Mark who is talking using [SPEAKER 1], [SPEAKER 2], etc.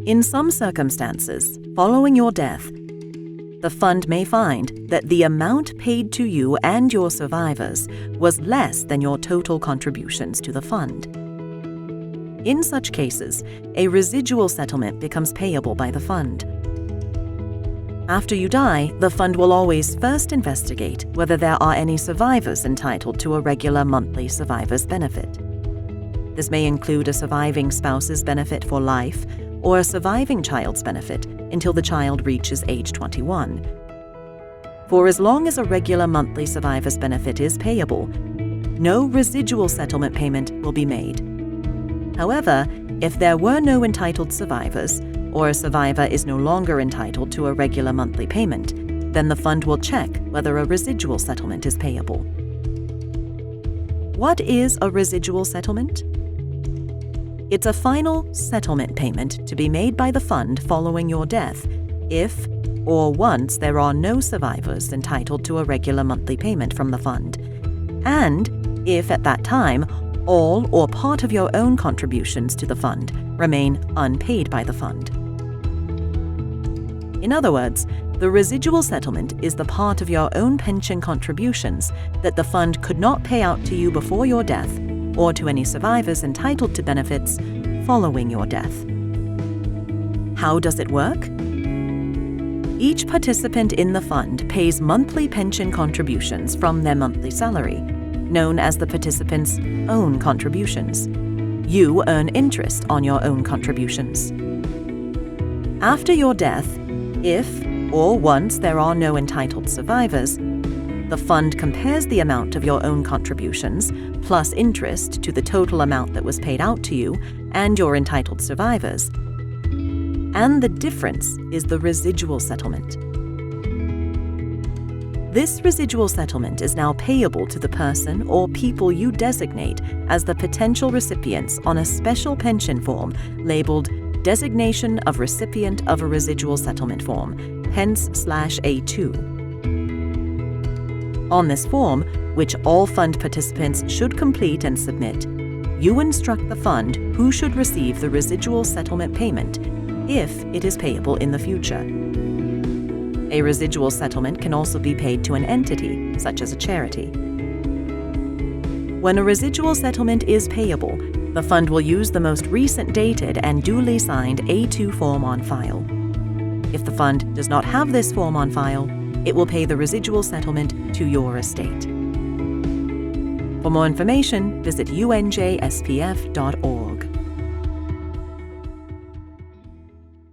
[SPEAKER 1] In some circumstances, following your death, the fund may find that the amount paid to you and your survivors was less than your total contributions to the fund. In such cases, a residual settlement becomes payable by the fund. After you die, the fund will always first investigate whether there are any survivors entitled to a regular monthly survivor's benefit. This may include a surviving spouse's benefit for life or a surviving child's benefit until the child reaches age 21. For as long as a regular monthly survivor's benefit is payable, no residual settlement payment will be made. However, if there were no entitled survivors, or a survivor is no longer entitled to a regular monthly payment, then the fund will check whether a residual settlement is payable. What is a residual settlement? It's a final settlement payment to be made by the fund following your death if or once there are no survivors entitled to a regular monthly payment from the fund, and if at that time all or part of your own contributions to the fund remain unpaid by the fund. In other words, the residual settlement is the part of your own pension contributions that the fund could not pay out to you before your death or to any survivors entitled to benefits following your death. How does it work? Each participant in the fund pays monthly pension contributions from their monthly salary, known as the participant's own contributions. You earn interest on your own contributions. After your death, if or once there are no entitled survivors, the fund compares the amount of your own contributions plus interest to the total amount that was paid out to you and your entitled survivors, and the difference is the residual settlement. This residual settlement is now payable to the person or people you designate as the potential recipients on a special pension form labeled Designation of Recipient of a Residual Settlement Form, hence/A2. On this form, which all fund participants should complete and submit, you instruct the fund who should receive the residual settlement payment if it is payable in the future. A residual settlement can also be paid to an entity, such as a charity. When a residual settlement is payable, the fund will use the most recent dated and duly signed A2 form on file. If the fund does not have this form on file, it will pay the residual settlement to your estate. For more information, visit unjspf.org.